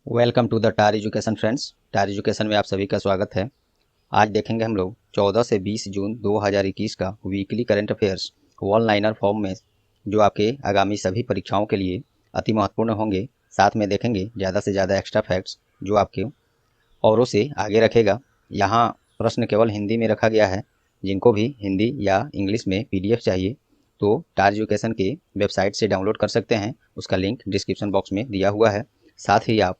Welcome to the Tar education friends. Tar education में आप सभी का स्वागत है। आज देखेंगे हम लोग 14 से 20 जून 2021 का weekly current affairs one liner form में, जो आपके आगामी सभी परीक्षाओं के लिए अति महत्वपूर्ण होंगे। साथ में देखेंगे ज़्यादा से ज़्यादा एक्स्ट्रा फैक्ट्स जो आपके औरों से आगे रखेगा। यहाँ प्रश्न केवल हिंदी में रखा गया है। जिनको भी हिंदी या इंग्लिश में PDF चाहिए तो टार एजुकेशन के वेबसाइट से डाउनलोड कर सकते हैं। उसका लिंक डिस्क्रिप्शन बॉक्स में दिया हुआ है। साथ ही आप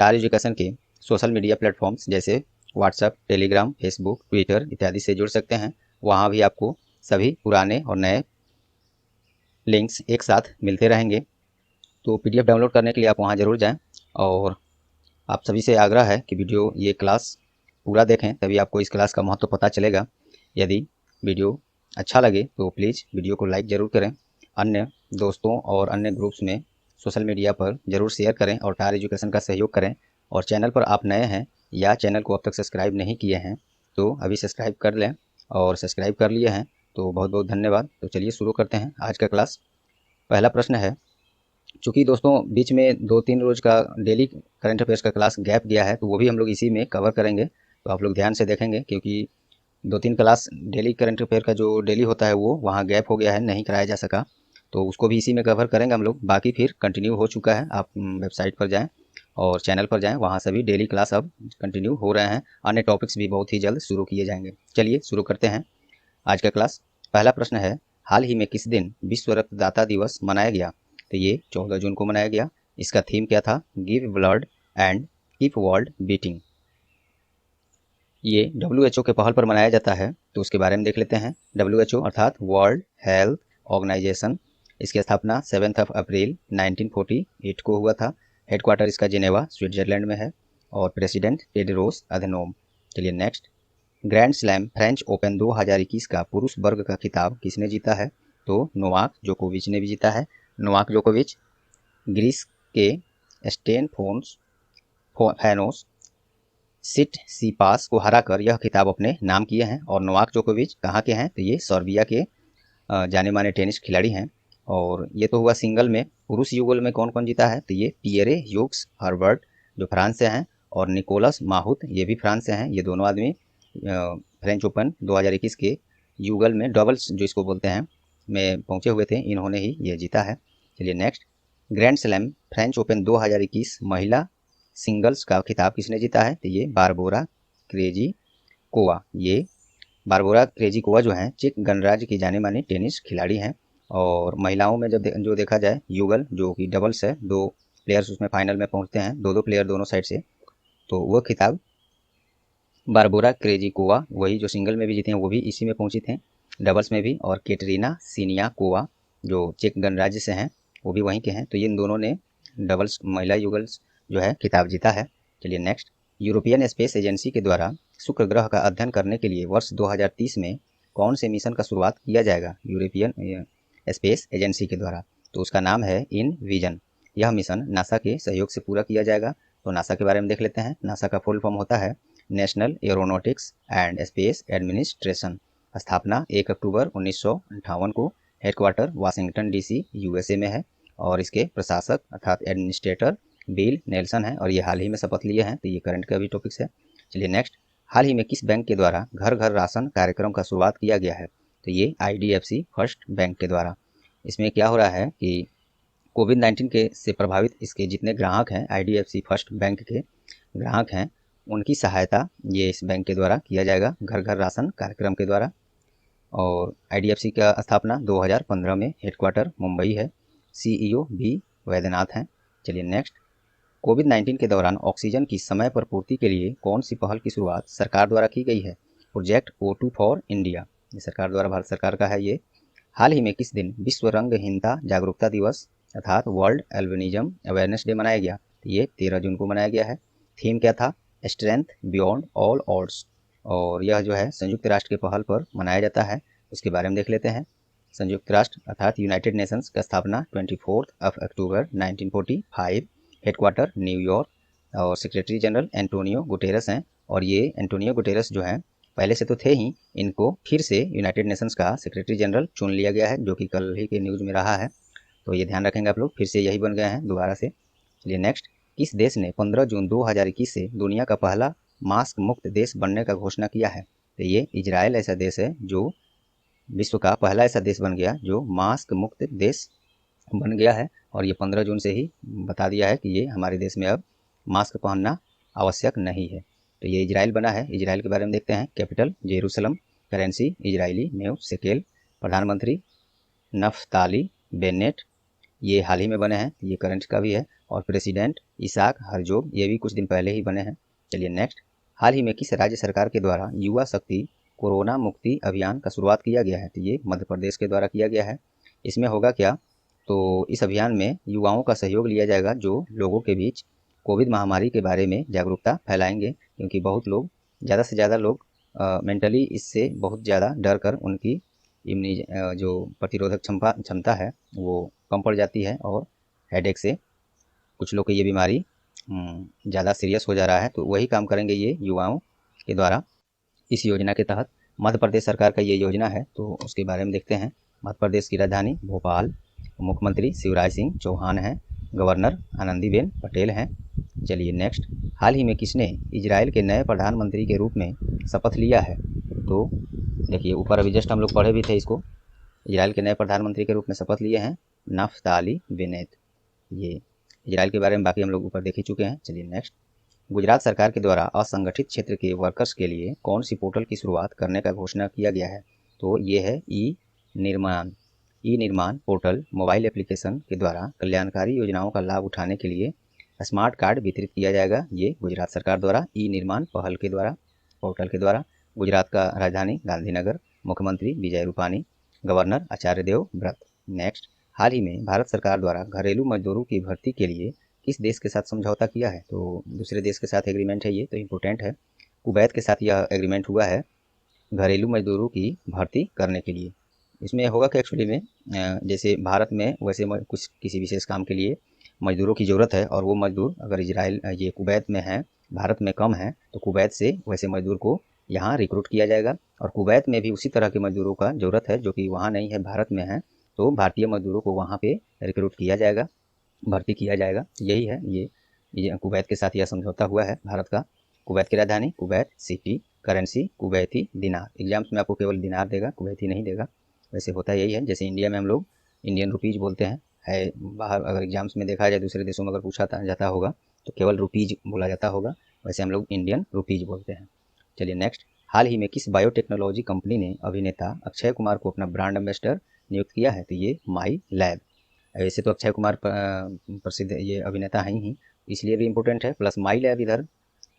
टार एजुकेशन के सोशल मीडिया प्लेटफॉर्म्स जैसे व्हाट्सएप, टेलीग्राम, फेसबुक, ट्विटर इत्यादि से जुड़ सकते हैं। वहाँ भी आपको सभी पुराने और नए लिंक्स एक साथ मिलते रहेंगे। तो PDF डाउनलोड करने के लिए आप वहाँ ज़रूर जाएं। और आप सभी से आग्रह है कि ये क्लास पूरा देखें, तभी आपको इस क्लास का महत्व पता चलेगा। यदि वीडियो अच्छा लगे तो प्लीज़ वीडियो को लाइक ज़रूर करें। अन्य दोस्तों और अन्य ग्रुप्स में सोशल मीडिया पर ज़रूर शेयर करें और टार एजुकेशन का सहयोग करें। और चैनल पर आप नए हैं या चैनल को अब तक सब्सक्राइब नहीं किए हैं तो अभी सब्सक्राइब कर लें, और सब्सक्राइब कर लिए हैं तो बहुत बहुत धन्यवाद। तो चलिए शुरू करते हैं आज का क्लास। पहला प्रश्न है, चूँकि दोस्तों बीच में 2-3 रोज़ का डेली करंट अफेयर्स का क्लास गैप गया है, तो वो भी हम लोग इसी में कवर करेंगे। तो आप लोग ध्यान से देखेंगे, क्योंकि 2-3 क्लास डेली करंट अफेयर का जो डेली होता है वो वहाँ गैप हो गया है, नहीं कराया जा सका, तो उसको भी इसी में कवर करेंगे हम लोग। बाकी फिर कंटिन्यू हो चुका है। आप वेबसाइट पर जाएं और चैनल पर जाएं, वहाँ सभी डेली क्लास अब कंटिन्यू हो रहे हैं। अन्य टॉपिक्स भी बहुत ही जल्द शुरू किए जाएंगे। चलिए शुरू करते हैं आज का क्लास। पहला प्रश्न है, हाल ही में किस दिन विश्व रक्तदाता दिवस मनाया गया? तो ये 14 जून को मनाया गया। इसका थीम क्या था? Give blood and keep world beating. ये WHO के पहल पर मनाया जाता है, तो उसके बारे में देख लेते हैं। WHO अर्थात वर्ल्ड हेल्थ ऑर्गेनाइजेशन, इसकी स्थापना 7 अप्रैल 1948 को हुआ था। हेडक्वार्टर इसका जिनेवा स्विट्जरलैंड में है और प्रेसिडेंट टेड्रोस अधनोम। चलिए next. Grand slam French open 2021 का पुरुष वर्ग का खिताब किसने जीता है? तो नोवाक जोकोविच ने भी जीता है। नोवाक जोकोविच ग्रीस के स्टेफानोस सिटसिपास को हराकर यह खिताब अपने नाम किए हैं। और नोवाक जोकोविच कहाँ के हैं? तो ये सर्बिया के जाने माने टेनिस खिलाड़ी हैं। और ये तो हुआ सिंगल में। पुरुष युगल में कौन कौन जीता है? तो ये पियरे ह्यूग्स हर्बर्ट जो फ्रांस से हैं, और निकोलस माहुत ये भी फ्रांस से हैं। ये दोनों आदमी फ्रेंच ओपन 2021 के युगल में डबल्स जो इसको बोलते हैं में पहुंचे हुए थे। इन्होंने ही ये जीता है। चलिए next. Grand slam French open 2021 महिला सिंगल्स का खिताब किसने जीता है? तो ये बारबोरा क्रेजिकोवा। ये बारबोरा क्रेजिकोवा जो हैं चेक गणराज्य की जाने माने टेनिस खिलाड़ी हैं। और महिलाओं में जब जो देखा जाए युगल जो कि डबल्स है, 2 प्लेयर्स उसमें फाइनल में पहुंचते हैं, 2-2 प्लेयर दोनों साइड से, तो वो खिताब बारबोरा क्रेजिकोवा वही जो सिंगल में भी जीते हैं वो भी इसी में पहुंची थे, डबल्स में भी। और कैटरीना सिनियाकोवा जो चेक गणराज्य से हैं वो भी वहीं के हैं। तो ये इन दोनों ने डबल्स महिला युगल्स जो है खिताब जीता है। चलिए नेक्स्ट। यूरोपियन स्पेस एजेंसी के द्वारा शुक्र ग्रह का अध्ययन करने के लिए वर्ष 2030 में कौन से मिशन का शुरुआत किया जाएगा? यूरोपियन स्पेस एजेंसी के द्वारा, तो उसका नाम है इनविजन। यह मिशन नासा के सहयोग से पूरा किया जाएगा। तो नासा के बारे में देख लेते हैं। नासा का फुल फॉर्म होता है national aeronautics and space administration. स्थापना 1 अक्टूबर 1958 को। हेडक्वार्टर वाशिंगटन DC USA में है। और इसके प्रशासक अर्थात एडमिनिस्ट्रेटर बिल नेल्सन है, और ये हाल ही में शपथ लिए हैं। तो ये करंट का भी टॉपिक्स है। चलिए नेक्स्ट। हाल ही में किस बैंक के द्वारा घर घर राशन कार्यक्रम का शुरुआत किया गया है? तो ये IDFC फर्स्ट बैंक के द्वारा। इसमें क्या हो रहा है कि कोविड-19 के से प्रभावित इसके जितने ग्राहक हैं, IDFC फर्स्ट बैंक के ग्राहक हैं, उनकी सहायता ये इस बैंक के द्वारा किया जाएगा, घर घर राशन कार्यक्रम के द्वारा। और IDFC का स्थापना 2015 में। हेडक्वार्टर मुंबई है। CEO भी वैद्यनाथ हैं। चलिए नेक्स्ट। कोविड-19 के दौरान ऑक्सीजन की समय पर पूर्ति के लिए कौन सी पहल की शुरुआत सरकार द्वारा की गई है? प्रोजेक्ट O2 फॉर इंडिया, ये सरकार द्वारा, भारत सरकार का है ये। हाल ही में किस दिन विश्व रंगहीनता जागरूकता दिवस अर्थात वर्ल्ड एल्बिनिज्म अवेयरनेस डे मनाया गया? ये 13 जून को मनाया गया है। थीम क्या था? Strength beyond all odds. और यह जो है संयुक्त राष्ट्र के पहल पर मनाया जाता है। उसके बारे में देख लेते हैं। संयुक्त राष्ट्र अर्थात यूनाइटेड नेशंस का स्थापना 24 अक्टूबर 1945। Headquarter New York. और सेक्रेटरी जनरल एंटोनियो गुटेरस हैं। और ये एंटोनियो गुटेरस जो हैं पहले से तो थे ही, इनको फिर से यूनाइटेड नेशंस का सेक्रेटरी जनरल चुन लिया गया है, जो कि कल ही के न्यूज़ में रहा है। तो ये ध्यान रखेंगे आप लोग, फिर से यही बन गए हैं दोबारा से। चलिए नेक्स्ट, किस देश ने 15 जून 2021 से दुनिया का पहला मास्क मुक्त देश बनने का घोषणा किया है? तो ये इजराइल ऐसा देश है जो विश्व का पहला ऐसा देश बन गया जो मास्क मुक्त देश बन गया है, और ये 15 जून से ही बता दिया है कि ये हमारे देश में अब मास्क पहनना आवश्यक नहीं है। तो ये इजराइल बना है। इजराइल के बारे में देखते हैं। Capital Jerusalem, currency Israeli new shekel, प्रधानमंत्री नफ्ताली बेनेट, ये हाल ही में बने हैं, ये करंट का भी है, और प्रेसिडेंट इसाक हरजोग, ये भी कुछ दिन पहले ही बने हैं। चलिए नेक्स्ट, हाल ही में किस राज्य सरकार के द्वारा युवा शक्ति कोरोना मुक्ति अभियान का शुरुआत किया गया है? तो ये मध्य प्रदेश के द्वारा किया गया है। इसमें होगा क्या, तो इस अभियान में युवाओं का सहयोग लिया जाएगा जो लोगों के बीच कोविड महामारी के बारे में जागरूकता फैलाएंगे, क्योंकि बहुत लोग, ज़्यादा से ज़्यादा लोग मेंटली इससे बहुत ज़्यादा डर कर उनकी जो प्रतिरोधक क्षमता है वो कम पड़ जाती है, और हेडेक से कुछ लोग की ये बीमारी ज़्यादा सीरियस हो जा रहा है। तो वही काम करेंगे ये युवाओं के द्वारा। इस योजना के तहत मध्य प्रदेश सरकार का ये योजना है, तो उसके बारे में देखते हैं। मध्य प्रदेश की राजधानी भोपाल, मुख्यमंत्री शिवराज सिंह चौहान हैं, गवर्नर आनंदीबेन पटेल हैं। चलिए नेक्स्ट, हाल ही में किसने इजराइल के नए प्रधानमंत्री के रूप में शपथ लिया है? तो देखिए ऊपर अभी जस्ट हम लोग पढ़े भी थे इसको। इजराइल के नए प्रधानमंत्री के रूप में शपथ लिए हैं नफ्ताली बेनेट। ये इजराइल के बारे में बाकी हम लोग ऊपर देख ही चुके हैं। चलिए नेक्स्ट, गुजरात सरकार के द्वारा असंगठित क्षेत्र के वर्कर्स के लिए कौन सी पोर्टल की शुरुआत करने का घोषणा किया गया है? तो ये है ई निर्माण पोर्टल। मोबाइल एप्लीकेशन के द्वारा कल्याणकारी योजनाओं का लाभ उठाने के लिए स्मार्ट कार्ड वितरित किया जाएगा। ये गुजरात सरकार द्वारा ई निर्माण पहल के द्वारा, पोर्टल के द्वारा। गुजरात का राजधानी गांधीनगर, मुख्यमंत्री विजय रूपानी, गवर्नर आचार्य देवव्रत। नेक्स्ट, हाल ही में भारत सरकार द्वारा घरेलू मजदूरों की भर्ती के लिए किस देश के साथ समझौता किया है? तो दूसरे देश के साथ एग्रीमेंट है, ये तो इम्पोर्टेंट है। कुवैत के साथ यह एग्रीमेंट हुआ है घरेलू मजदूरों की भर्ती करने के लिए। इसमें होगा कि एक्चुअली में जैसे भारत में वैसे कुछ किसी विशेष काम के लिए मजदूरों की ज़रूरत है, और वो मजदूर अगर इजराइल ये कुवैत में है, भारत में कम है, तो कुवैत से वैसे मजदूर को यहाँ रिक्रूट किया जाएगा। और कुवैत में भी उसी तरह के मजदूरों का ज़रूरत है जो कि वहाँ नहीं है, भारत में है, तो भारतीय मजदूरों को वहाँ पे रिक्रूट किया जाएगा, भर्ती किया जाएगा। यही है, ये कुवैत के साथ यह समझौता हुआ है भारत का। कुवैत की राजधानी कुवैत सिटी, करेंसी कुवैती दिनार। एग्जाम्स में आपको केवल दिनार देगा, कुवैती नहीं देगा। वैसे होता यही है, जैसे इंडिया में हम लोग इंडियन रुपीज़ बोलते हैं, है बाहर अगर एग्जाम्स में देखा जाए, दूसरे देशों में अगर पूछा जाता होगा तो केवल रुपीज़ बोला जाता होगा, वैसे हम लोग इंडियन रुपीज़ बोलते हैं। चलिए नेक्स्ट, हाल ही में किस बायोटेक्नोलॉजी कंपनी ने अभिनेता अक्षय कुमार को अपना ब्रांड एम्बेसडर नियुक्त किया है? तो ये माई लैब। वैसे तो अक्षय कुमार प्रसिद्ध ये अभिनेता हैं ही, इसलिए भी इम्पोर्टेंट है, प्लस माई लैब इधर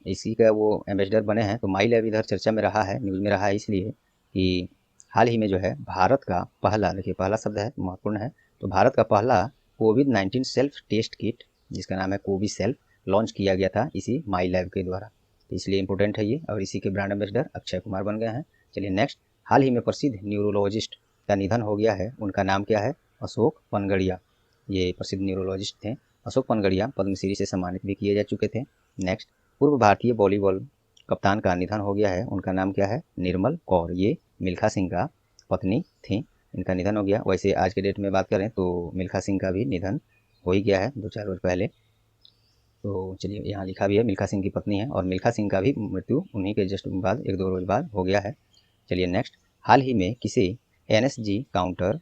इसी का वो एम्बेसडर बने हैं। तो माई लैब इधर चर्चा में रहा है, न्यूज़ में रहा है, इसलिए कि हाल ही में जो है भारत का पहला, देखिए पहला शब्द है महत्वपूर्ण है, तो भारत का पहला कोविड-19 सेल्फ टेस्ट किट जिसका नाम है कोविसेल्फ लॉन्च किया गया था इसी माई लैब के द्वारा, तो इसलिए इम्पोर्टेंट है ये, और इसी के ब्रांड एम्बेसडर अक्षय कुमार बन गए हैं। चलिए नेक्स्ट, हाल ही में प्रसिद्ध न्यूरोलॉजिस्ट का निधन हो गया है, उनका नाम क्या है? अशोक पनगड़िया। ये प्रसिद्ध न्यूरोलॉजिस्ट थे अशोक पनगड़िया, पद्मश्री से सम्मानित भी किए जा चुके थे। नेक्स्ट, पूर्व भारतीय वॉलीबॉल कप्तान का निधन हो गया है, उनका नाम क्या है? निर्मल कौर। ये मिल्खा सिंह का पत्नी थी, इनका निधन हो गया। वैसे आज के डेट में बात करें तो मिल्खा सिंह का भी निधन हो ही गया है 2-4 रोज पहले। तो चलिए यहाँ लिखा भी है मिल्खा सिंह की पत्नी है, और मिल्खा सिंह का भी मृत्यु उन्हीं के जस्ट बाद 1-2 रोज बाद हो गया है। चलिए नेक्स्ट, हाल ही में किसे एनएसजी काउंटर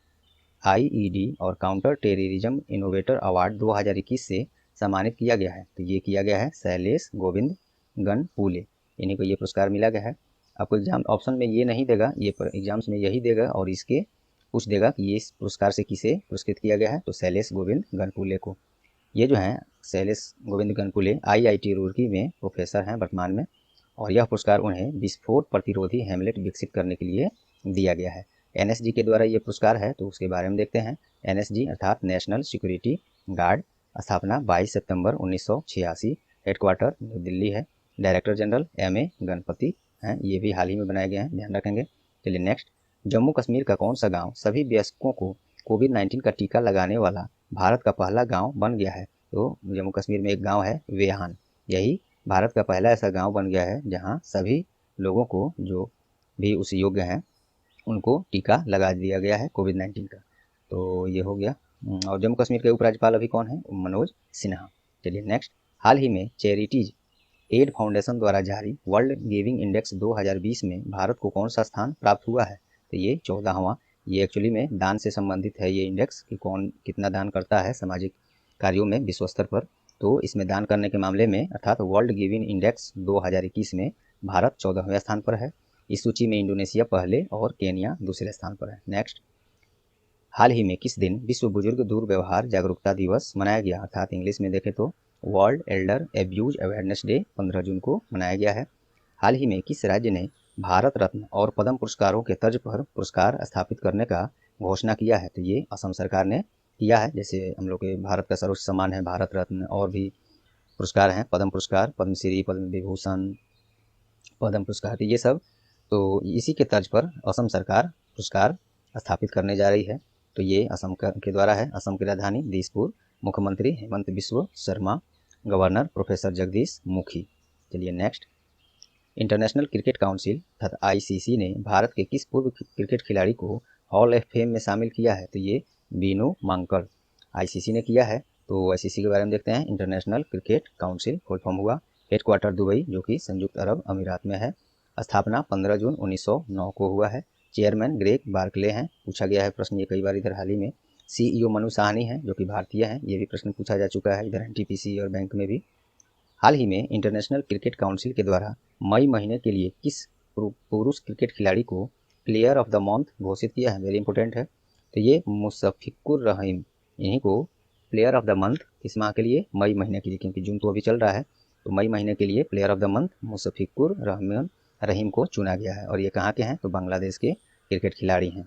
आईईडी और काउंटर टेररिज्म इनोवेटर अवार्ड 2021 से सम्मानित किया गया है? तो ये किया गया है शैलेश गोविंद गनपुले, इन्हीं को ये पुरस्कार मिला गया है। आपको एग्जाम ऑप्शन में ये नहीं देगा, ये एग्जाम्स में यही देगा, और इसके पूछ देगा कि ये इस पुरस्कार से किसे पुरस्कृत किया गया है, तो शैलेश गोविंद गनपुले को। ये जो हैं शैलेश गोविंद गनपुले आईआईटी रुड़की में प्रोफेसर हैं वर्तमान में, और यह पुरस्कार उन्हें विस्फोट प्रतिरोधी हेमलेट विकसित करने के लिए दिया गया है। एनएसजी के द्वारा ये पुरस्कार है, तो उसके बारे में देखते हैं। एनएसजी अर्थात नेशनल सिक्योरिटी गार्ड, स्थापना 22 सितंबर 1986, हेडक्वार्टर न्यू दिल्ली है। Director general MA. गणपति हैं, ये भी हाल ही में बनाए गए हैं, ध्यान रखेंगे। चलिए नेक्स्ट, जम्मू कश्मीर का कौन सा गाँव सभी वयस्कों को कोविड-19 का टीका लगाने वाला भारत का पहला गाँव बन गया है? तो जम्मू कश्मीर में एक गाँव है वेहान, यही भारत का पहला ऐसा गाँव बन गया है जहाँ सभी लोगों को जो भी उस योग्य हैं उनको टीका लगा दिया गया है कोविड-19 का। तो ये हो गया। और जम्मू कश्मीर के उपराज्यपाल अभी कौन है? मनोज सिन्हा। चलिए नेक्स्ट, हाल ही में चैरिटीज एड फाउंडेशन द्वारा जारी वर्ल्ड गिविंग इंडेक्स 2020 में भारत को कौन सा स्थान प्राप्त हुआ है? तो ये 14वां। ये एक्चुअली में दान से संबंधित है ये इंडेक्स कि कौन कितना दान करता है सामाजिक कार्यों में विश्व स्तर पर। तो इसमें दान करने के मामले में अर्थात वर्ल्ड गिविंग इंडेक्स 2021 में भारत 14वें स्थान पर है। इस सूची में इंडोनेशिया पहले और केन्या दूसरे स्थान पर है। नेक्स्ट, हाल ही में किस दिन विश्व बुजुर्ग दुर्व्यवहार जागरूकता दिवस मनाया गया? अर्थात इंग्लिश में देखें तो world Elder abuse awareness day 15 जून को मनाया गया है। हाल ही में किस राज्य ने भारत रत्न और पद्म पुरस्कारों के तर्ज पर पुरस्कार स्थापित करने का घोषणा किया है? तो ये असम सरकार ने किया है। जैसे हम लोग के भारत का सर्वोच्च सम्मान है भारत रत्न, और भी पुरस्कार हैं, पद्म पुरस्कार, पद्मश्री, पद्म विभूषण, पद्म पुरस्कार, ये सब तो इसी के तर्ज पर असम सरकार पुरस्कार स्थापित करने जा रही है। तो ये असम के द्वारा है। असम की राजधानी दिसपुर, मुख्यमंत्री हेमंत बिस्व शर्मा, गवर्नर प्रोफेसर जगदीश मुखी। चलिए नेक्स्ट, इंटरनेशनल क्रिकेट काउंसिल तथा आईसीसी ने भारत के किस पूर्व क्रिकेट खिलाड़ी को हॉल ऑफ फेम में शामिल किया है? तो ये बीनू मांकड़ आईसीसी ने किया है। तो आईसीसी के बारे में देखते हैं। International cricket council full form हुआ। हेडक्वार्टर दुबई जो कि संयुक्त अरब अमीरात में है। स्थापना 15 जून 1909 को हुआ है। चेयरमैन ग्रेग बार्कले हैं। पूछा गया है प्रश्न ये कई बार इधर हाल ही में। सीईओ मनु साहनी हैं जो कि भारतीय हैं। ये भी प्रश्न पूछा जा चुका है इधर एनटीपीसी और बैंक में भी। हाल ही में इंटरनेशनल क्रिकेट काउंसिल के द्वारा मई महीने के लिए किस पुरुष क्रिकेट खिलाड़ी को प्लेयर ऑफ द मंथ घोषित किया है? वेरी इंपॉर्टेंट है। तो ये मुशफिकुर रहीम, इन्हीं को प्लेयर ऑफ द मंथ किस माह के लिए? मई महीने के लिए, क्योंकि जून तो अभी चल रहा है। तो मई महीने के लिए player of the month Mushfiqur Rahim को चुना गया है। और ये कहाँ के हैं? तो बांग्लादेश के क्रिकेट खिलाड़ी हैं।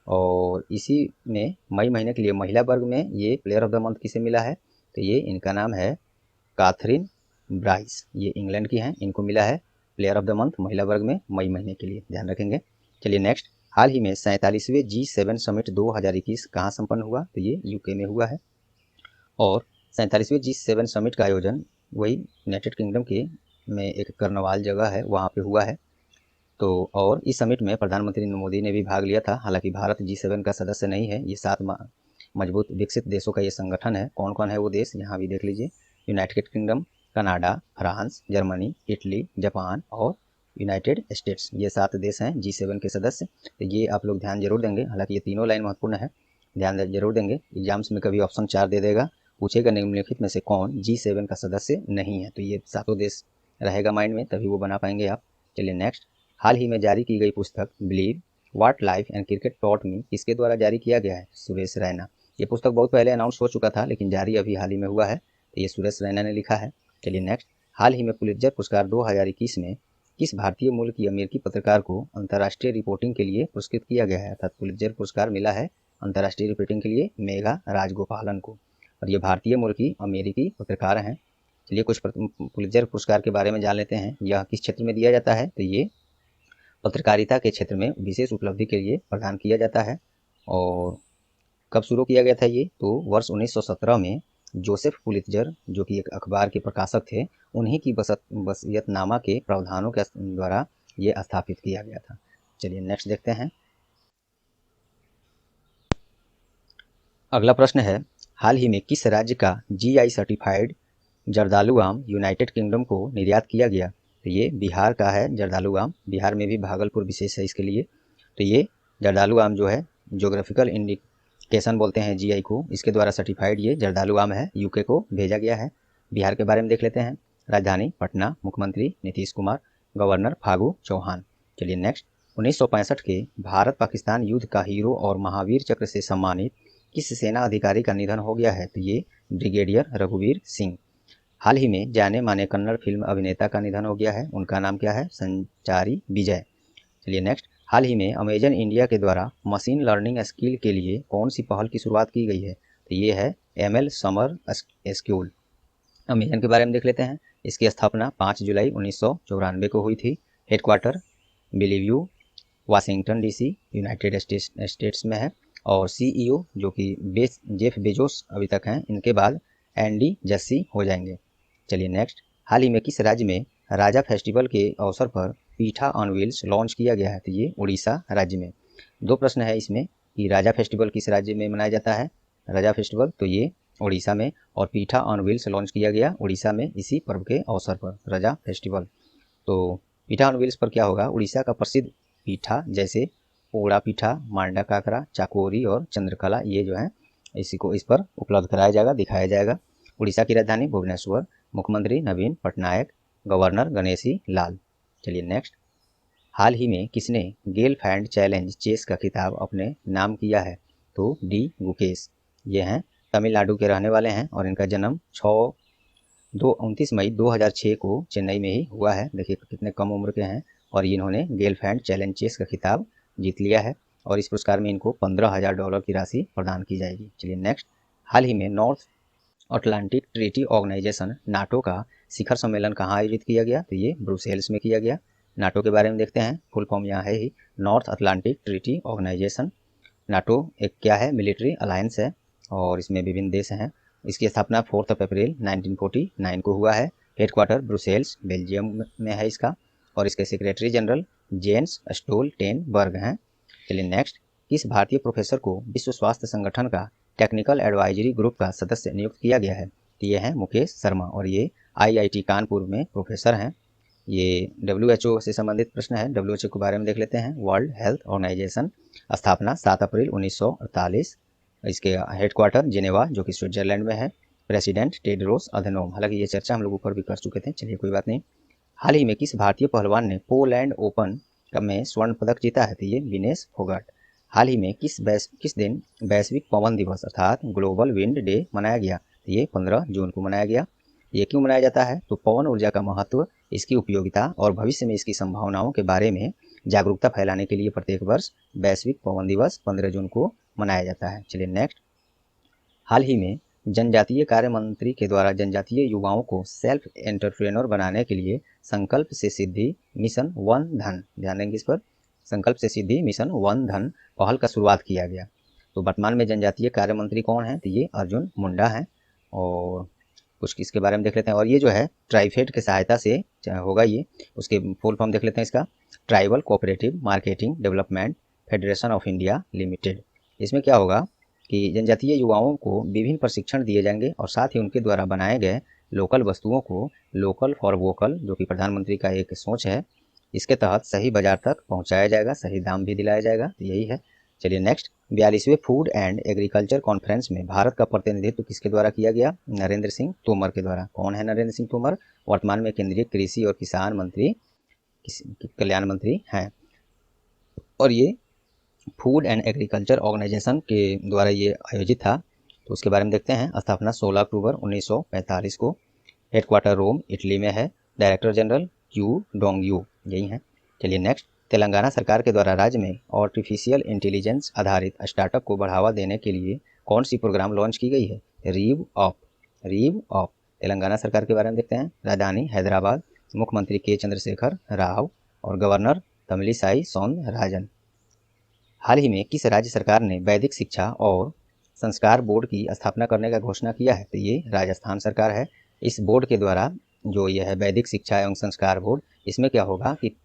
और इसी में मई महीने के लिए महिला वर्ग में ये प्लेयर ऑफ द मंथ किसे मिला है? तो ये इनका नाम है काथरीन ब्राइस, ये इंग्लैंड की हैं। इनको मिला है प्लेयर ऑफ द मंथ महिला वर्ग में मई महीने के लिए, ध्यान रखेंगे। चलिए नेक्स्ट, हाल ही में 47वें G7 समिट 2021 कहाँ संपन्न हुआ? तो ये यूके में हुआ है। और 47वें G7 समिट का आयोजन वही यूनाइटेड किंगडम के में एक कर्नवाल जगह है वहाँ पे हुआ है। तो और इस समिट में प्रधानमंत्री मोदी ने भी भाग लिया था। हालांकि भारत G7 का सदस्य नहीं है। ये 7 मजबूत विकसित देशों का ये संगठन है। कौन कौन है वो देश? यहाँ भी देख लीजिए। United kingdom, Canada, France, Germany, Italy, Japan और यूनाइटेड स्टेट्स, ये 7 देश हैं G7 के सदस्य। तो ये आप लोग ध्यान जरूर देंगे। हालांकि ये तीनों लाइन महत्वपूर्ण है, ध्यान जरूर देंगे। एग्जाम्स में कभी ऑप्शन 4 दे देगा, पूछेगा निम्नलिखित में से कौन G7 का सदस्य नहीं है। तो ये 7 देश रहेगा माइंड में, तभी वो बना पाएंगे आप। चलिए नेक्स्ट, हाल ही में जारी की गई पुस्तक believe what life and cricket taught me किसके द्वारा जारी किया गया है? सुरेश रैना। ये पुस्तक बहुत पहले अनाउंस हो चुका था लेकिन जारी अभी हाल ही में हुआ है। तो ये सुरेश रैना ने लिखा है। चलिए नेक्स्ट, हाल ही में पुलित्जर पुरस्कार 2021 में किस भारतीय मूल की अमेरिकी पत्रकार को अंतर्राष्ट्रीय रिपोर्टिंग के लिए पुरस्कृत किया गया है? अर्थात पुलित्जर पुरस्कार मिला है अंतर्राष्ट्रीय रिपोर्टिंग के लिए मेघा राजगोपालन को, और ये भारतीय मूल की अमेरिकी पत्रकार हैं। चलिए कुछ पुलित्जर पुरस्कार के बारे में जान लेते हैं। यह किस क्षेत्र में दिया जाता है? तो ये पत्रकारिता के क्षेत्र में विशेष उपलब्धि के लिए प्रदान किया जाता है। और कब शुरू किया गया था ये? तो वर्ष 1917 में जोसेफ पुलित्जर जो कि एक अखबार के प्रकाशक थे, उन्हीं की वसीयतनामा के प्रावधानों के द्वारा ये स्थापित किया गया था। चलिए नेक्स्ट देखते हैं। अगला प्रश्न है, हाल ही में किस राज्य का GI सर्टिफाइड जर्दालू आम यूनाइटेड किंगडम को निर्यात किया गया? तो ये बिहार का है जर्दालू आम। बिहार में भी भागलपुर विशेष है इसके लिए। तो ये जर्दालू आम जो है ज्योग्राफिकल इंडिकेशन बोलते हैं GI को, इसके द्वारा सर्टिफाइड ये जर्दालू आम है, यूके को भेजा गया है। बिहार के बारे में देख लेते हैं। राजधानी पटना, मुख्यमंत्री नीतीश कुमार, गवर्नर फागू चौहान। चलिए नेक्स्ट, 1965 के भारत पाकिस्तान युद्ध का हीरो और महावीर चक्र से सम्मानित किस सेना अधिकारी का निधन हो गया है? तो ये ब्रिगेडियर रघुवीर सिंह। हाल ही में जाने माने कन्नड़ फिल्म अभिनेता का निधन हो गया है, उनका नाम क्या है? संचारी विजय। चलिए नेक्स्ट, हाल ही में अमेजन इंडिया के द्वारा मशीन लर्निंग स्किल के लिए कौन सी पहल की शुरुआत की गई है? तो ये है ML समर स्कूल। अमेजन के बारे में देख लेते हैं। इसकी स्थापना 5 जुलाई 1994 को हुई थी। Headquarter Bellevue Washington DC United States में है। और CEO जो कि जेफ बेजोस अभी तक हैं, इनके बाद एंडी जस्सी हो जाएंगे। चलिए नेक्स्ट, हाल ही में किस राज्य में राजा फेस्टिवल के अवसर पर पीठा ऑन व्हील्स लॉन्च किया गया है? तो ये उड़ीसा राज्य में। 2 प्रश्न है इसमें कि राजा फेस्टिवल किस राज्य में मनाया जाता है? राजा फेस्टिवल तो ये उड़ीसा में, और पीठा ऑन व्हील्स लॉन्च किया गया उड़ीसा में इसी पर्व के अवसर पर, राजा फेस्टिवल। तो पीठा ऑन व्हील्स पर क्या होगा? उड़ीसा का प्रसिद्ध पीठा जैसे पोड़ा पीठा, मांडा काकरा, चाकोरी और चंद्रकला, ये जो है इसी को इस पर उपलब्ध कराया जाएगा, दिखाया जाएगा। उड़ीसा की राजधानी भुवनेश्वर, मुख्यमंत्री नवीन पटनायक, गवर्नर गणेशी लाल। चलिए नेक्स्ट, हाल ही में किसने गेलफैंड चैलेंज चेस का खिताब अपने नाम किया है? तो डी गुकेश। ये हैं तमिलनाडु के रहने वाले हैं और इनका जन्म 29 मई 2006 को चेन्नई में ही हुआ है। देखिए कितने कम उम्र के हैं और इन्होंने गेलफैंड चैलेंज चेस का खिताब जीत लिया है और इस पुरस्कार में इनको $15,000 की राशि प्रदान की जाएगी। चलिए नेक्स्ट, हाल ही में North Atlantic Treaty organisation NATO का शिखर सम्मेलन कहाँ आयोजित किया गया? तो ये ब्रुसेल्स में किया गया। नाटो के बारे में देखते हैं, फुल फॉर्म यहाँ है ही, North Atlantic Treaty organisation. NATO एक क्या है? मिलिट्री अलायंस है और इसमें विभिन्न देश हैं। इसकी स्थापना 4 अप्रैल 1949 को हुआ है। हेडक्वार्टर ब्रुसेल्स बेल्जियम में है इसका और इसके सेक्रेटरी जनरल जेन्स स्टोल्टेनबर्ग हैं। चलिए नेक्स्ट, किस भारतीय प्रोफेसर को विश्व स्वास्थ्य संगठन का टेक्निकल एडवाइजरी ग्रुप का सदस्य नियुक्त किया गया है? तो ये हैं मुकेश शर्मा और ये IIT कानपुर में प्रोफेसर हैं। ये WHO से संबंधित प्रश्न है। WHO के बारे में देख लेते हैं। वर्ल्ड हेल्थ ऑर्गेनाइजेशन, स्थापना 7 अप्रैल 1948, इसके हेडक्वार्टर जिनेवा जो कि स्विट्जरलैंड में है। प्रेसिडेंट टेड्रोस अधनोम, हालांकि ये चर्चा हम लोग ऊपर भी कर चुके थे, चलिए कोई बात नहीं। हाल ही में किस भारतीय पहलवान ने पोलैंड ओपन में स्वर्ण पदक जीता है? तो ये विनेश फोगाट। हाल ही में किस दिन वैश्विक पवन दिवस अर्थात ग्लोबल विंड डे मनाया गया? तो ये 15 जून को मनाया गया। ये क्यों मनाया जाता है? तो पवन ऊर्जा का महत्व, इसकी उपयोगिता और भविष्य में इसकी संभावनाओं के बारे में जागरूकता फैलाने के लिए प्रत्येक वर्ष वैश्विक पवन दिवस 15 जून को मनाया जाता है। चलिए नेक्स्ट, हाल ही में जनजातीय कार्य मंत्री के द्वारा जनजातीय युवाओं को सेल्फ एंटरप्रेन्योर बनाने के लिए संकल्प से सिद्धि मिशन वन धन, ध्यान देंगे इस पर, संकल्प से सिद्धि मिशन वन धन पहल का शुरुआत किया गया। तो वर्तमान में जनजातीय कार्य मंत्री कौन है? तो ये अर्जुन मुंडा है और कुछ इसके बारे में देख लेते हैं। और ये जो है ट्राइफेड की सहायता से होगा ये, उसके फुल फॉर्म देख लेते हैं इसका, tribal cooperative marketing development federation of India limited. इसमें क्या होगा कि जनजातीय युवाओं को विभिन्न प्रशिक्षण दिए जाएंगे और साथ ही उनके द्वारा बनाए गए लोकल वस्तुओं को लोकल फॉर वोकल, जो कि प्रधानमंत्री का एक सोच है, इसके तहत सही बाजार तक पहुंचाया जाएगा, सही दाम भी दिलाया जाएगा, तो यही है। चलिए नेक्स्ट, 42वें फूड एंड एग्रीकल्चर कॉन्फ्रेंस में भारत का प्रतिनिधित्व किसके द्वारा किया गया? नरेंद्र सिंह तोमर के द्वारा। कौन है नरेंद्र सिंह तोमर? वर्तमान में केंद्रीय कृषि और किसान मंत्री, कल्याण मंत्री हैं और ये फूड एंड एग्रीकल्चर ऑर्गेनाइजेशन के द्वारा ये आयोजित था। तो उसके बारे में देखते हैं। स्थापना 16 अक्टूबर 1945 को, हेडक्वार्टर रोम इटली में है, डायरेक्टर जनरल क्यू डोंगयू, यही है। चलिए नेक्स्ट, तेलंगाना सरकार के द्वारा राज्य में आर्टिफिशियल इंटेलिजेंस आधारित स्टार्टअप को बढ़ावा देने के लिए कौन सी प्रोग्राम लॉन्च की गई है? रीव ऑफ तेलंगाना सरकार के बारे में देखते हैं। राजधानी हैदराबाद, मुख्यमंत्री के चंद्रशेखर राव और गवर्नर तमिलिसाई सौंदरराजन। हाल ही में किस राज्य सरकार ने वैदिक शिक्षा और संस्कार बोर्ड की स्थापना करने का घोषणा किया है? तो ये राजस्थान सरकार है। इस बोर्ड के द्वारा जो ये है वैदिक शिक्षा एवं संस्कार बोर्ड, इसमें क्या होगा कि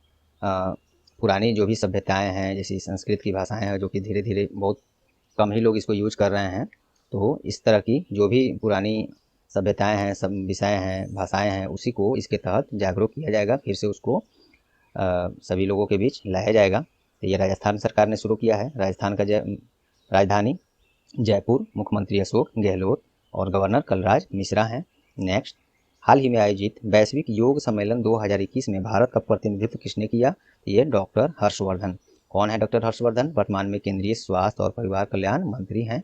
पुरानी जो भी सभ्यताएं हैं, जैसे संस्कृत की भाषाएं हैं जो कि धीरे धीरे बहुत कम ही लोग इसको यूज कर रहे हैं, तो इस तरह की जो भी पुरानी सभ्यताएं हैं, सब विषय हैं, भाषाएं हैं, उसी को इसके तहत जागरूक किया जाएगा, फिर से उसको सभी लोगों के बीच लाया जाएगा। तो ये राजस्थान सरकार ने शुरू किया है। राजस्थान का राजधानी जयपुर, मुख्यमंत्री अशोक गहलोत और गवर्नर कलराज मिश्रा हैं। नेक्स्ट, हाल ही में आयोजित वैश्विक योग सम्मेलन 2021 में भारत का प्रतिनिधित्व किसने किया? ये डॉक्टर हर्षवर्धन। कौन है डॉक्टर हर्षवर्धन? वर्तमान में केंद्रीय स्वास्थ्य और परिवार कल्याण मंत्री हैं।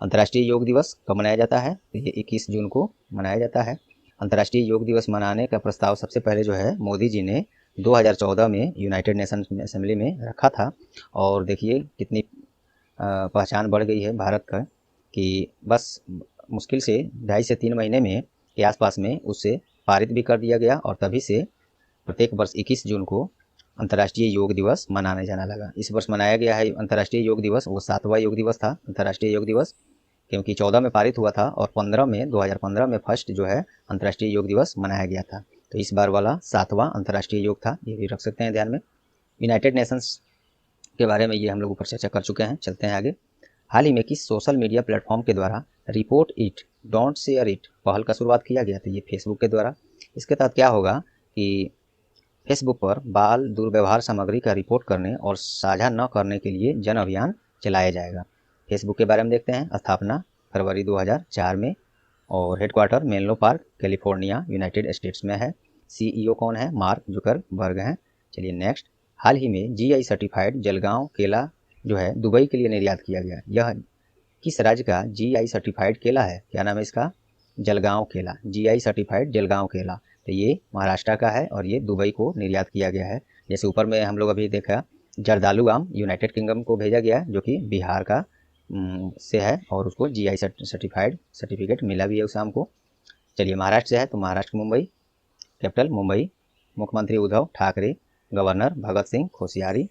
अंतर्राष्ट्रीय योग दिवस कब मनाया जाता है? तो ये 21 जून को मनाया जाता है। अंतर्राष्ट्रीय योग दिवस मनाने का प्रस्ताव सबसे पहले जो है मोदी जी ने 2014 में यूनाइटेड नेशन असेंबली में रखा था और देखिए कितनी पहचान बढ़ गई है भारत का कि बस मुश्किल से 2.5 से 3 महीने में के आसपास में उससे पारित भी कर दिया गया और तभी से प्रत्येक वर्ष 21 जून को अंतर्राष्ट्रीय योग दिवस मनाने जाना लगा। इस वर्ष मनाया गया है अंतर्राष्ट्रीय योग दिवस, वो 7वां योग दिवस था अंतर्राष्ट्रीय योग दिवस, क्योंकि 14 में पारित हुआ था और 2015 में फर्स्ट जो है अंतर्राष्ट्रीय योग दिवस मनाया गया था। तो इस बार वाला 7वां अंतर्राष्ट्रीय योग था, ये भी रख सकते हैं ध्यान में। यूनाइटेड नेशंस के बारे में ये हम लोग ऊपर चर्चा कर चुके हैं। चलते हैं आगे। हाल ही में किस सोशल मीडिया प्लेटफॉर्म के द्वारा report it don't share it पहल का शुरुआत किया गया? तो ये फेसबुक के द्वारा। इसके तहत क्या होगा कि फेसबुक पर बाल दुर्व्यवहार सामग्री का रिपोर्ट करने और साझा न करने के लिए जन अभियान चलाया जाएगा। फेसबुक के बारे में देखते हैं। स्थापना फरवरी 2004 में और headquarter Menlo park, California, United States में है। सीईओ कौन है? मार्क जुकरबर्ग हैं। चलिए नेक्स्ट। हाल ही में जीआई सर्टिफाइड जलगांव केला जो है दुबई के लिए निर्यात किया गया। यह किस राज्य का जीआई सर्टिफाइड केला है? क्या नाम है इसका? जलगांव केला। जीआई सर्टिफाइड जलगांव केला। तो ये महाराष्ट्र का है और ये दुबई को निर्यात किया गया है। जैसे ऊपर में हम लोग अभी देखा जर्दालू आम यूनाइटेड किंगडम को भेजा गया है, जो कि बिहार का से है और उसको जीआई सर्टिफिकेट मिला भी है उस आम को। चलिए महाराष्ट्र से है तो महाराष्ट्र मुंबई, कैपिटल मुंबई, मुख्यमंत्री उद्धव ठाकरे, गवर्नर भगत सिंह कोश्यारी।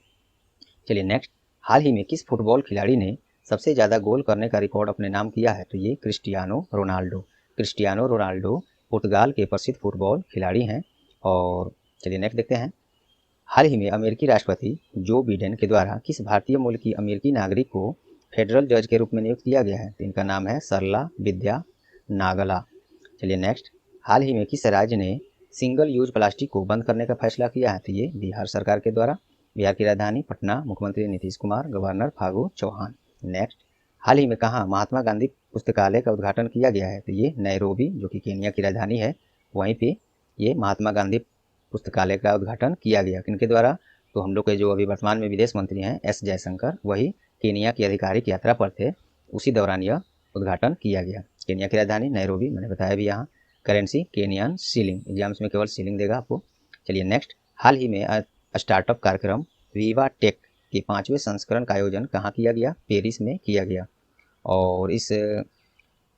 चलिए नेक्स्ट। हाल ही में किस फुटबॉल खिलाड़ी ने सबसे ज़्यादा गोल करने का रिकॉर्ड अपने नाम किया है? तो ये क्रिस्टियानो रोनाल्डो। क्रिस्टियानो रोनाल्डो पुर्तगाल के प्रसिद्ध फुटबॉल खिलाड़ी हैं। और चलिए नेक्स्ट देखते हैं। हाल ही में अमेरिकी राष्ट्रपति जो बिडेन के द्वारा किस भारतीय मूल की अमेरिकी नागरिक को फेडरल जज के रूप में नियुक्त किया गया है? तो इनका नाम है सरला विद्या नागला। चलिए नेक्स्ट। हाल ही में किस राज्य ने सिंगल यूज प्लास्टिक को बंद करने का फैसला किया है? तो ये बिहार सरकार के द्वारा। बिहार की राजधानी पटना, मुख्यमंत्री नीतीश कुमार, गवर्नर फागू चौहान। नेक्स्ट। हाल ही में कहाँ महात्मा गांधी पुस्तकालय का उद्घाटन किया गया है? तो ये नैरोबी जो कि केन्या की राजधानी है, वहीं पे ये महात्मा गांधी पुस्तकालय का उद्घाटन किया गया। किनके द्वारा? तो हम लोग के जो अभी वर्तमान में विदेश मंत्री हैं एस जयशंकर, वही केन्या की आधिकारिक यात्रा पर थे, उसी दौरान यह उद्घाटन किया गया। केन्या की राजधानी नैरोबी, मैंने बताया भी यहाँ। करेंसी केनियन शिलिंग, एग्जाम्स में केवल शिलिंग देगा आपको। चलिए नेक्स्ट। हाल ही में स्टार्टअप कार्यक्रम वीवा टेक के 5वें संस्करण का आयोजन कहाँ किया गया? पेरिस में किया गया। और इस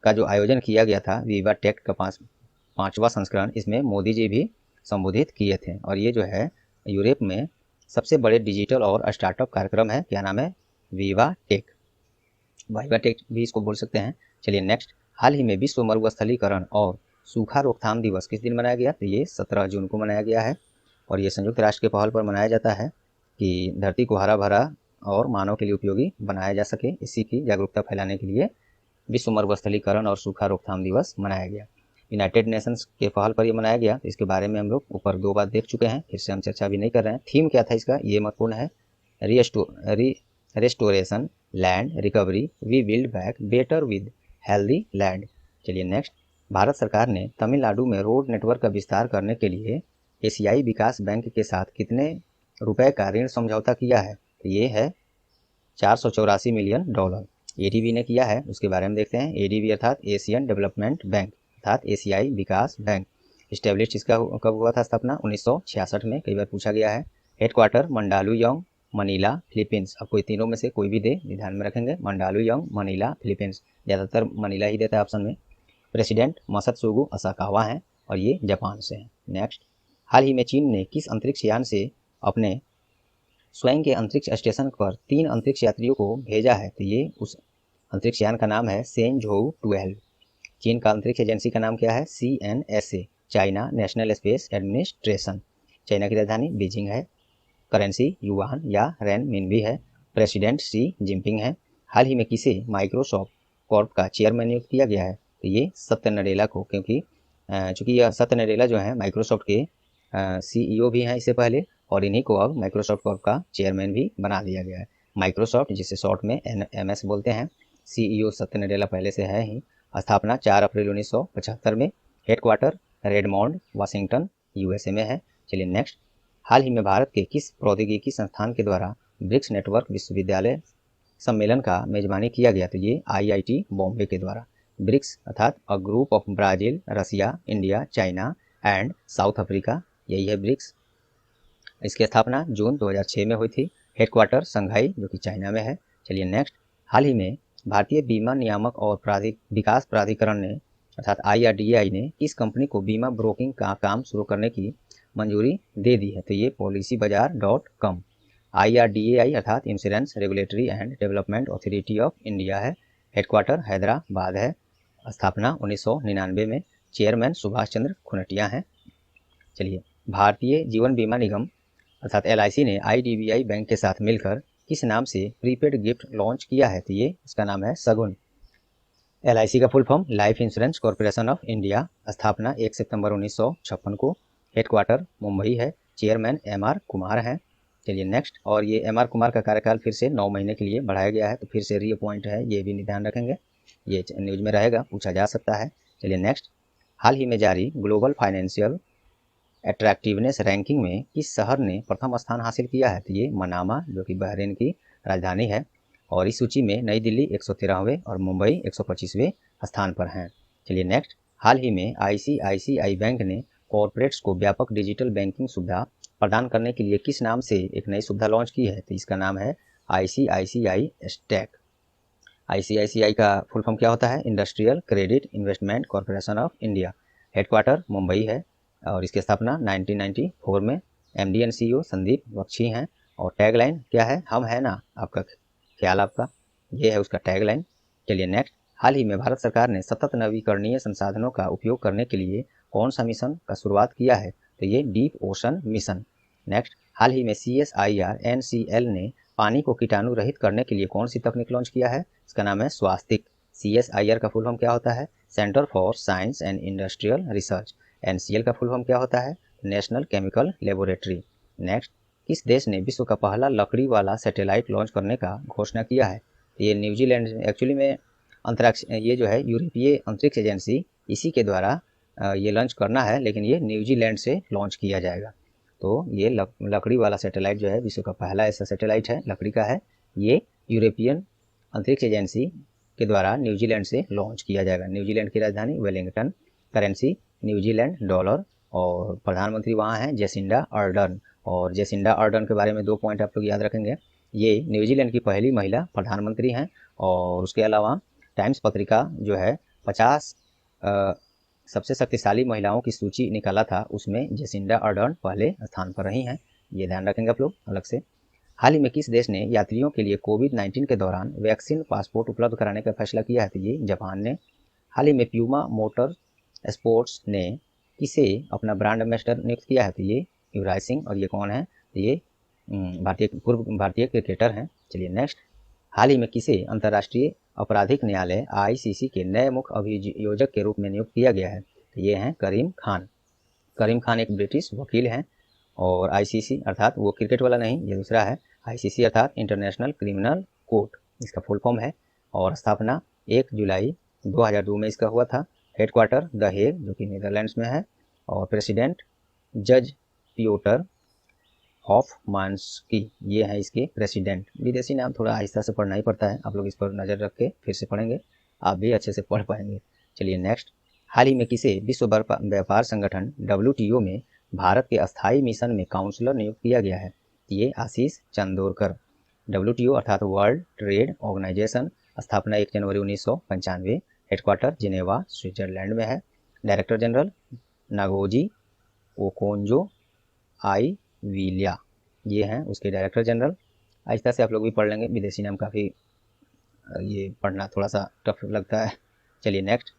का जो आयोजन किया गया था वीवा टेक का 5वां संस्करण, इसमें मोदी जी भी संबोधित किए थे। और ये जो है यूरोप में सबसे बड़े डिजिटल और स्टार्टअप कार्यक्रम है। क्या नाम है? वीवा टेक, वाइवा टेक भी इसको बोल सकते हैं। चलिए नेक्स्ट। हाल ही में विश्व मरुस्थलीकरण और सूखा रोकथाम दिवस किस दिन मनाया गया? तो ये 17 जून को मनाया गया है। और ये संयुक्त राष्ट्र के पहल पर मनाया जाता है कि धरती को हरा भरा और मानव के लिए उपयोगी बनाया जा सके। इसी की जागरूकता फैलाने के लिए विश्व मरुस्थलीकरण और सूखा रोकथाम दिवस मनाया गया। यूनाइटेड नेशंस के पहल पर यह मनाया गया। तो इसके बारे में हम लोग ऊपर 2 बार देख चुके हैं, फिर से हम चर्चा भी नहीं कर रहे हैं। थीम क्या था इसका, ये महत्वपूर्ण है। Restoration land recovery, we build back better with healthy land. चलिए नेक्स्ट। भारत सरकार ने तमिलनाडु में रोड नेटवर्क का विस्तार करने के लिए एशियाई विकास बैंक के साथ कितने रुपए का ऋण समझौता किया है? तो ये है $484 मिलियन। एडीबी ने किया है, उसके बारे में देखते हैं। एडीबी अर्थात एशियन डेवलपमेंट बैंक अर्थात एशियाई विकास बैंक। इस्टेब्लिश इसका कब हुआ था स्थापना? 1966 में, कई बार पूछा गया है। Headquarter Mandaluyong, Manila, Philippines. अब कोई तीनों में से कोई भी दे, ध्यान में रखेंगे। Mandaluyong, Manila, Philippines. ज़्यादातर मनीला ही देता है ऑप्शन में। प्रेसिडेंट मसत्सुगु असाकावा हैं और ये जापान से हैं। नेक्स्ट। हाल ही में चीन ने किस अंतरिक्ष यान से अपने स्वयं के अंतरिक्ष स्टेशन पर 3 अंतरिक्ष यात्रियों को भेजा है? तो ये उस अंतरिक्ष यान का नाम है सेंझोउ 12। चीन का अंतरिक्ष एजेंसी का नाम क्या है? CNSA, China national space administration. China की राजधानी बीजिंग है। करेंसी युआन या रेनमिनबी है। प्रेसिडेंट शी जिनपिंग है। हाल ही में किसे माइक्रोसॉफ्ट कॉर्प का चेयरमैन नियुक्त किया गया है? तो ये सत्य नडेला को, क्योंकि चूंकि यह सत्य नडेला जो है माइक्रोसॉफ्ट के CEO भी हैं इससे पहले, और इन्हीं को अब माइक्रोसॉफ्ट कॉर्प का चेयरमैन भी बना दिया गया है। माइक्रोसॉफ्ट जिसे शॉर्ट में MS बोलते हैं, CEO सत्य नडेला पहले से है ही। स्थापना 4 अप्रैल 1975 में। हेडक्वार्टर रेडमोंड वाशिंगटन USA में है। चलिए नेक्स्ट। हाल ही में भारत के किस प्रौद्योगिकी संस्थान के द्वारा ब्रिक्स नेटवर्क विश्वविद्यालय सम्मेलन का मेजबानी किया गया? तो ये IIT बॉम्बे के द्वारा। ब्रिक्स अर्थात a group of Brazil, Russia, India, China and South Africa, यही है ब्रिक्स। इसकी स्थापना जून 2006 में हुई थी। हेडक्वार्टर संघाई जो कि चाइना में है। चलिए नेक्स्ट। हाल ही में भारतीय बीमा नियामक और विकास प्राधिकरण ने अर्थात IRDAI ने किस कंपनी को बीमा ब्रोकिंग का काम शुरू करने की मंजूरी दे दी है? तो ये policybazaar.com। IRDAI अर्थात insurance regulatory and development authority of India है। हेडक्वार्टर हैदराबाद है। स्थापना 1999 में। चेयरमैन सुभाष चंद्र खुनटिया हैं। चलिए, भारतीय जीवन बीमा निगम अर्थात LIC ने IDBI बैंक के साथ मिलकर किस नाम से प्रीपेड गिफ्ट लॉन्च किया है? तो ये इसका नाम है शगुन। LIC का full form life insurance corporation of India. स्थापना 1 सितंबर 1956 को। हेडक्वार्टर मुंबई है। चेयरमैन MR कुमार हैं। चलिए नेक्स्ट, और ये MR कुमार का कार्यकाल फिर से 9 महीने के लिए बढ़ाया गया है, तो फिर से रीअपॉइंट है, ये भी ध्यान रखेंगे, ये न्यूज में रहेगा, पूछा जा सकता है। चलिए नेक्स्ट, हाल ही में जारी ग्लोबल फाइनेंशियल अट्रैक्टिवनेस रैंकिंग में किस शहर ने प्रथम स्थान हासिल किया है? तो ये मनामा, जो कि बहरीन की राजधानी है, और इस सूची में नई दिल्ली 113वें और मुंबई 125वें स्थान पर हैं। चलिए नेक्स्ट, हाल ही में ICICI बैंक ने कॉर्पोरेट्स को व्यापक डिजिटल बैंकिंग सुविधा प्रदान करने के लिए किस नाम से एक नई सुविधा लॉन्च की है? तो इसका नाम है ICICI स्टैक। ICICI का फुल फॉर्म क्या होता है? Industrial credit investment corporation of India. Headquarter Mumbai है, और इसकी स्थापना 1994 में। MD and CEO Sandeep Bakhshi हैं, और टैगलाइन क्या है? हम है ना, आपका ख्याल आपका, ये है उसका टैगलाइन। चलिए नेक्स्ट, हाल ही में भारत सरकार ने सतत नवीकरणीय संसाधनों का उपयोग करने के लिए कौन सा मिशन का शुरुआत किया है? तो ये डीप ओशन मिशन। नेक्स्ट, हाल ही में CSIR NCL ने पानी को कीटाणु रहित करने के लिए कौन सी तकनीक लॉन्च किया है? इसका नाम है स्वास्तिक। CSIR का फुल फॉर्म क्या होता है? Centre for science and industrial research. NCL का फुल फॉर्म क्या होता है? National chemical laboratory. नेक्स्ट, किस देश ने विश्व का पहला लकड़ी वाला सैटेलाइट लॉन्च करने का घोषणा किया है? ये न्यूजीलैंड, एक्चुअली में अंतरिक्ष, ये जो है यूरोपीय अंतरिक्ष एजेंसी, इसी के द्वारा ये लॉन्च करना है, लेकिन ये न्यूजीलैंड से लॉन्च किया जाएगा। तो ये लकड़ी वाला सैटेलाइट जो है, विश्व का पहला ऐसा सैटेलाइट है, लकड़ी का है, ये यूरोपियन अंतरिक्ष एजेंसी के द्वारा न्यूजीलैंड से लॉन्च किया जाएगा। न्यूजीलैंड की राजधानी वेलिंगटन, करेंसी न्यूजीलैंड डॉलर, और प्रधानमंत्री वहाँ हैं जेसिंडा अर्डर्न। और जेसिंडा अर्डर्न के बारे में 2 पॉइंट आप लोग याद रखेंगे, ये न्यूजीलैंड की पहली महिला प्रधानमंत्री हैं। और उसके अलावा टाइम्स पत्रिका जो है 50 सबसे शक्तिशाली महिलाओं की सूची निकाला था, उसमें जेसिंडा अर्डर्न पहले स्थान पर रही हैं, ये ध्यान रखेंगे आप लोग अलग से। हाल ही में किस देश ने यात्रियों के लिए कोविड-19 के दौरान वैक्सीन पासपोर्ट उपलब्ध कराने का फैसला किया है? तो ये जापान ने। हाल ही में प्यूमा मोटर स्पोर्ट्स ने किसे अपना ब्रांड एम्बेसडर नियुक्त किया है? तो ये युवराज सिंह, और ये कौन है? तो ये पूर्व भारतीय क्रिकेटर हैं। चलिए नेक्स्ट, हाल ही में किसे अंतर्राष्ट्रीय आपराधिक न्यायालय ICC के नए मुख्य अभियोजक के रूप में नियुक्त किया गया है? तो ये हैं करीम खान। करीम खान एक ब्रिटिश वकील हैं, और ICC अर्थात वो क्रिकेट वाला नहीं, ये दूसरा है, ICC अर्थात इंटरनेशनल क्रिमिनल कोर्ट, इसका फुल फॉर्म है, और स्थापना 1 जुलाई 2002 में इसका हुआ था। हेडक्वार्टर द हेग, जो कि नीदरलैंड्स में है, और प्रेसिडेंट जज पियोटर हॉफमान्स्की, ये है इसके प्रेसिडेंट। विदेशी नाम थोड़ा आहिस्ता से पढ़ना ही पड़ता है, आप लोग इस पर नज़र रख के फिर से पढ़ेंगे, आप भी अच्छे से पढ़ पाएंगे। चलिए नेक्स्ट, हाल ही में किसे विश्व व्यापार संगठन WTO में भारत के अस्थायी मिशन में काउंसलर नियुक्त किया गया है? ये आशीष चंदोरकर। WTO अर्थात वर्ल्ड ट्रेड ऑर्गेनाइजेशन, स्थापना 1 जनवरी 1995, हेडक्वार्टर जिनेवा स्विट्जरलैंड में है। डायरेक्टर जनरल नागोजी ओकोंजो आईविलिया, ये हैं उसके डायरेक्टर जनरल। आहिस्ता से आप लोग भी पढ़ लेंगे, विदेशी नाम काफ़ी ये पढ़ना थोड़ा सा टफ लगता है। चलिए नेक्स्ट,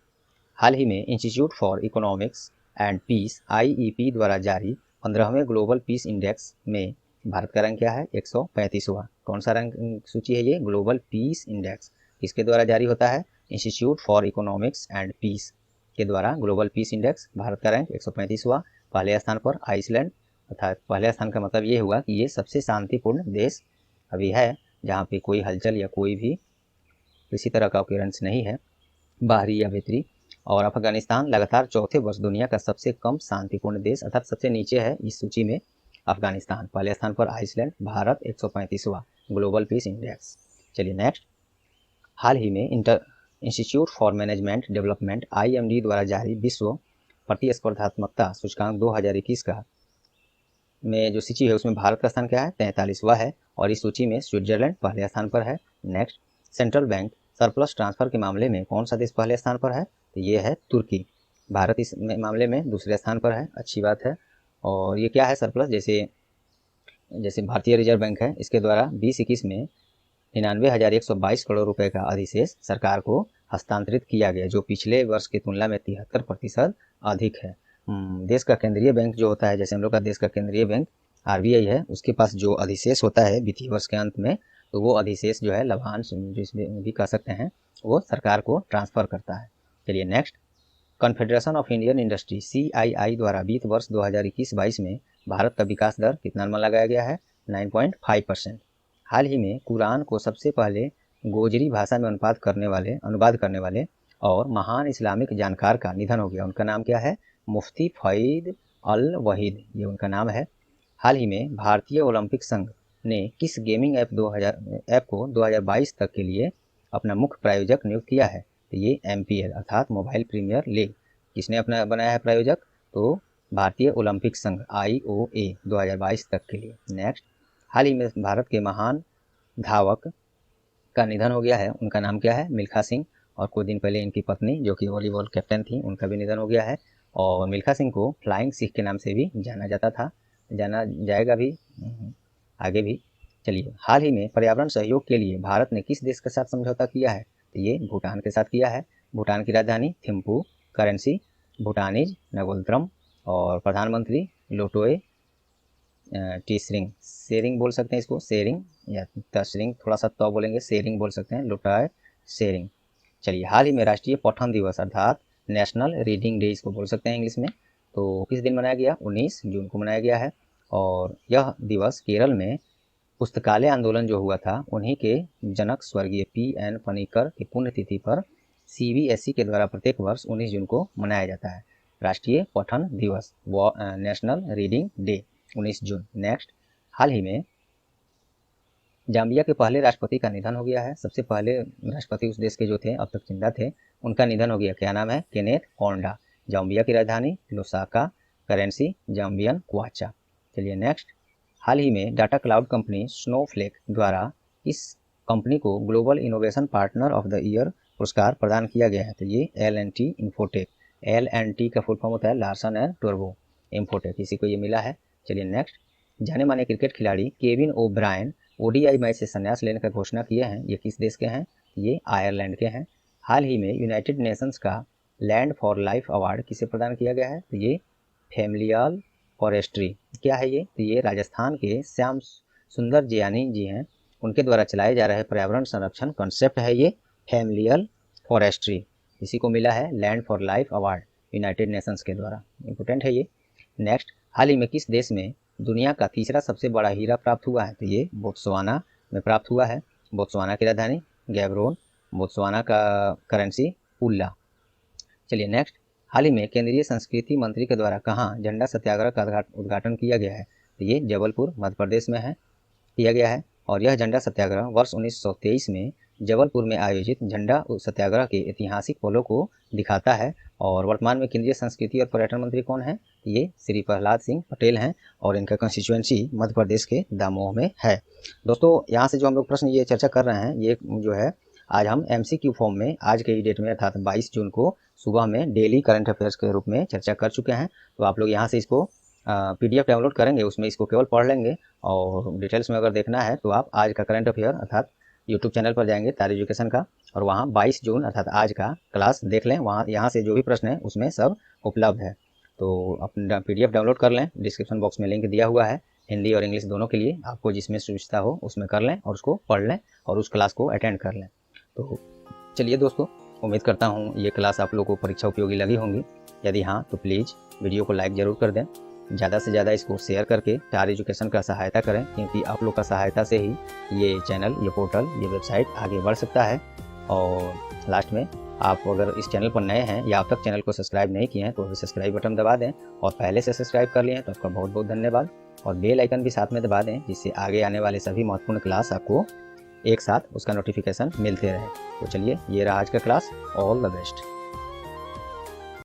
हाल ही में institute for economics and peace IEP द्वारा जारी 15वें ग्लोबल पीस इंडेक्स में भारत का रैंक क्या है? 135वां। कौन सा रैंक सूची है ये? Global peace index. किसके द्वारा जारी होता है? Institute for economics and peace के द्वारा ग्लोबल पीस इंडेक्स। भारत का रैंक 135वां। पहले स्थान पर आइसलैंड, अर्थात पहले स्थान का मतलब ये हुआ कि ये सबसे शांतिपूर्ण देश अभी है, जहाँ पे कोई हलचल या कोई भी किसी तरह का ऑक्यूरेंस नहीं है, बाहरी या भीतरी। और अफगानिस्तान लगातार चौथे वर्ष दुनिया का सबसे कम शांतिपूर्ण देश, अर्थात सबसे नीचे है इस सूची में अफगानिस्तान। पहले स्थान पर आइसलैंड, भारत 135वां ग्लोबल पीस इंडेक्स। चलिए नेक्स्ट, हाल ही में institute for management development IMD द्वारा जारी विश्व प्रतिस्पर्धात्मकता सूचकांक 2021 का में जो सूची है उसमें भारत का स्थान क्या है? 43वां है, और इस सूची में स्विट्जरलैंड पहले स्थान पर है। Next, central bank surplus transfer के मामले में कौन सा देश पहले स्थान पर है? तो ये है तुर्की। भारत इस मामले में दूसरे स्थान पर है, अच्छी बात है। और ये क्या है सरप्लस? जैसे भारतीय रिजर्व बैंक है, इसके द्वारा 2021 में 99,122 करोड़ रुपए का अधिशेष सरकार को हस्तांतरित किया गया, जो पिछले वर्ष की तुलना में 73% अधिक है। देश का केंद्रीय बैंक जो होता है, जैसे हम लोग का देश का केंद्रीय बैंक RBI है, उसके पास जो अधिशेष होता है वित्तीय वर्ष के अंत में, तो वो अधिशेष जो है लाभांश जिसमें भी कह सकते हैं, वो सरकार को ट्रांसफ़र करता है। चलिए next, confederation of Indian industry CII द्वारा वित्त वर्ष 2021-22 में भारत का विकास दर कितना लगाया गया है? 9.5%। हाल ही में कुरान को सबसे पहले गोजरी भाषा में अनुवाद करने वाले और महान इस्लामिक जानकार का निधन हो गया। उनका नाम क्या है? मुफ्ती फ़ैद अल वहीद, ये उनका नाम है। हाल ही में भारतीय ओलंपिक संघ ने किस गेमिंग ऐप को 2022 तक के लिए अपना मुख्य प्रायोजक नियुक्त किया है? तो ये MPL अर्थात मोबाइल प्रीमियर लीग। किसने अपना बनाया है प्रायोजक? तो भारतीय ओलंपिक संघ IOA 2022 तक के लिए। नेक्स्ट, हाल ही में भारत के महान धावक का निधन हो गया है। उनका नाम क्या है? मिल्खा सिंह। और कुछ दिन पहले इनकी पत्नी जो कि वॉलीबॉल कैप्टन थी, उनका भी निधन हो गया है। और मिल्खा सिंह को फ्लाइंग सिख के नाम से भी जाना जाएगा भी आगे भी। चलिए, हाल ही में पर्यावरण सहयोग के लिए भारत ने किस देश के साथ समझौता किया है? तो ये भूटान के साथ किया है। भूटान की राजधानी थिम्पू, करेंसी भूटानीज नगोलत्रम और प्रधानमंत्री लोटोए शेरिंग बोल सकते हैं इसको, शेरिंग या तशरिंग, थोड़ा सा तो बोलेंगे, शेरिंग बोल सकते हैं, लोटाए शेरिंग। चलिए, हाल ही में राष्ट्रीय पठन दिवस अर्थात नेशनल रीडिंग डे इसको बोल सकते हैं इंग्लिश में, तो किस दिन मनाया गया? 19 जून को मनाया गया है। और यह दिवस केरल में पुस्तकालय आंदोलन जो हुआ था, उन्हीं के जनक स्वर्गीय PN पनिकर की पुण्यतिथि पर CBSE के द्वारा प्रत्येक वर्ष 19 जून को मनाया जाता है। राष्ट्रीय पठन दिवस नेशनल रीडिंग डे 19 जून। नेक्स्ट, हाल ही में जाम्बिया के पहले राष्ट्रपति का निधन हो गया है। सबसे पहले राष्ट्रपति उस देश के जो थे, अब तक जिंदा थे, उनका निधन हो गया। क्या नाम है? केनेथ कोंडा। जाम्बिया की राजधानी लुसाका, करेंसी जाम्बियन क्वाचा। चलिए नेक्स्ट, हाल ही में डाटा क्लाउड कंपनी स्नोफ्लेक द्वारा इस कंपनी को global innovation partner of the year पुरस्कार प्रदान किया गया है। तो ये L&T इन्फोटेक, L&T का फुल फॉर्म होता है लार्सन एंड टर्बो इन्फोटेक, इसी को ये मिला है। चलिए नेक्स्ट, जाने माने क्रिकेट खिलाड़ी केविन ओब्रायन ODI मैच से संन्यास लेने का घोषणा किए हैं। ये किस देश के हैं? ये आयरलैंड के हैं। हाल ही में यूनाइटेड नेशंस का लैंड फॉर लाइफ अवार्ड किसे प्रदान किया गया है? तो ये फैमिलियल फॉरेस्ट्री। क्या है ये? तो ये राजस्थान के श्याम सुंदर जियानी जी हैं, उनके द्वारा चलाए जा रहे पर्यावरण संरक्षण कॉन्सेप्ट है ये फैमिलियल फॉरेस्ट्री। इसी को मिला है land for life award United Nations के द्वारा, इंपॉर्टेंट है ये। नेक्स्ट, हाल ही में किस देश में दुनिया का तीसरा सबसे बड़ा हीरा प्राप्त हुआ है? तो ये बोत्सवाना में प्राप्त हुआ है। बोत्सवाना की राजधानी गैब्रोन, बोत्सवाना का करेंसी उल्ला। चलिए नेक्स्ट, हाल ही में केंद्रीय संस्कृति मंत्री के द्वारा कहाँ झंडा सत्याग्रह का उद्घाटन किया गया है? तो ये जबलपुर मध्य प्रदेश में है, किया गया है। और यह झंडा सत्याग्रह वर्ष 1923 में जबलपुर में आयोजित झंडा सत्याग्रह के ऐतिहासिक पलों को दिखाता है। और वर्तमान में केंद्रीय संस्कृति और पर्यटन मंत्री कौन है? ये श्री प्रहलाद सिंह पटेल हैं और इनका कंस्टिट्यूएंसी मध्य प्रदेश के दामोह में है। दोस्तों, यहाँ से जो हम लोग प्रश्न ये चर्चा कर रहे हैं, ये जो है आज हम MCQ फॉर्म में आज के डेट में अर्थात 22 जून को सुबह में डेली करंट अफेयर्स के रूप में चर्चा कर चुके हैं। तो आप लोग यहाँ से इसको PDF डाउनलोड करेंगे, उसमें इसको केवल पढ़ लेंगे। और डिटेल्स में अगर देखना है तो आप आज का करंट अफेयर अर्थात YouTube चैनल पर जाएंगे तार एजुकेशन का, और वहाँ 22 जून अर्थात आज का क्लास देख लें। वहाँ यहाँ से जो भी प्रश्न है उसमें सब उपलब्ध है, तो अपना PDF डाउनलोड कर लें। डिस्क्रिप्शन बॉक्स में लिंक दिया हुआ है, हिंदी और इंग्लिश दोनों के लिए, आपको जिसमें सुविधा हो उसमें कर लें और उसको पढ़ लें और उस क्लास को अटेंड कर लें। तो चलिए दोस्तों, उम्मीद करता हूँ ये क्लास आप लोगों को परीक्षा उपयोगी लगी होंगी। यदि हाँ तो प्लीज़ वीडियो को लाइक ज़रूर कर दें, ज़्यादा से ज़्यादा इसको शेयर करके स्टार एजुकेशन का सहायता करें, क्योंकि आप लोग का सहायता से ही ये चैनल, ये पोर्टल, ये वेबसाइट आगे बढ़ सकता है। और लास्ट में, आप अगर इस चैनल पर नए हैं या अब तक चैनल को सब्सक्राइब नहीं किए हैं तो सब्सक्राइब बटन दबा दें, और पहले से सब्सक्राइब कर लिए हैं तो आपका बहुत बहुत धन्यवाद। और बेल आइकन भी साथ में दबा दें, जिससे आगे आने वाले सभी महत्वपूर्ण क्लास आपको एक साथ उसका नोटिफिकेशन मिलते रहे। तो चलिए, ये रहा आज का क्लास। All the best.